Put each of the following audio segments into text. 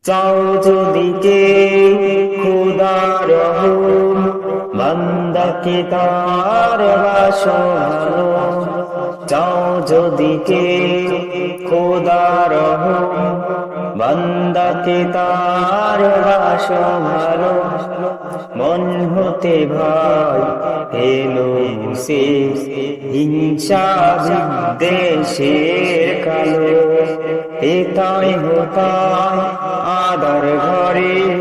চাও যদি কেউ খোদার রহম, বান্দাকে তার বাসো ভালো। চাও যদি কেউ খোদার রহম, বান্দাকে তার বাসো ভালো। মন হতে ভয় এলো সে হিংসা বিদ্বেষের কালো। হেতাই হোতাই আধার ঘরে,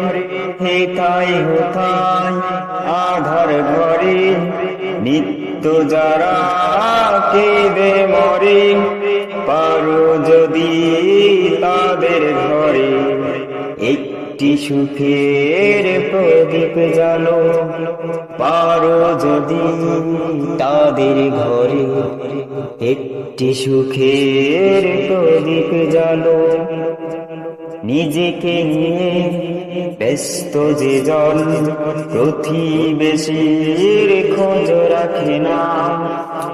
হেতাই হোতাই আধার ঘরে, নিত্য যারা কেঁদে মরে। পারো যদি তাদের ঘরে একটি সুখের প্রদীপ জ্বালো। পারো যদি তাদের ঘরে একটি সুখের প্রদীপ জ্বালো। নিজেকে নিয়ে ব্যস্ত যে জন, প্রতিবেশীর খোঁজ রাখে না।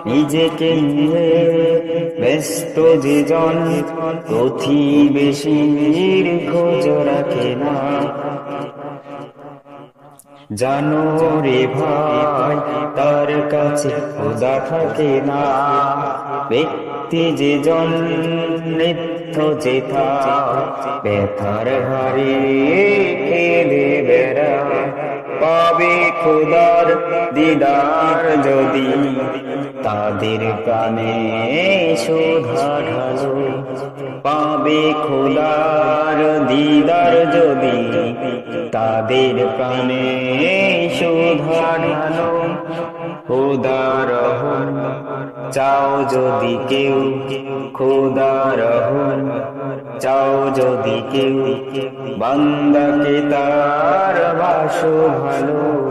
নিজেকে নিয়ে ব্যস্ত যে জন, প্রতিবেশীর খোঁজ রাখে না। জানো রে ভাই, তার কাছে খোদা থাকে না। ব্যক্তি যে জন নিত্য যেথা, ব্যথার হারে কেঁদে বেড়ায়। পাবে খোদার দিদার যদি, তাদের প্রাণে শোধা ঢালো। পাবে খোদার দিদার যদি, তাদের প্রাণে শোধা ঢালো। খোদার রহম চাও যদি কেউ, খোদার রহম চাও যদি কেউ, বান্দাকে তার বাসো ভালো।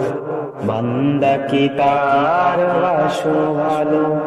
বান্দাকে তার বাসো ভালো।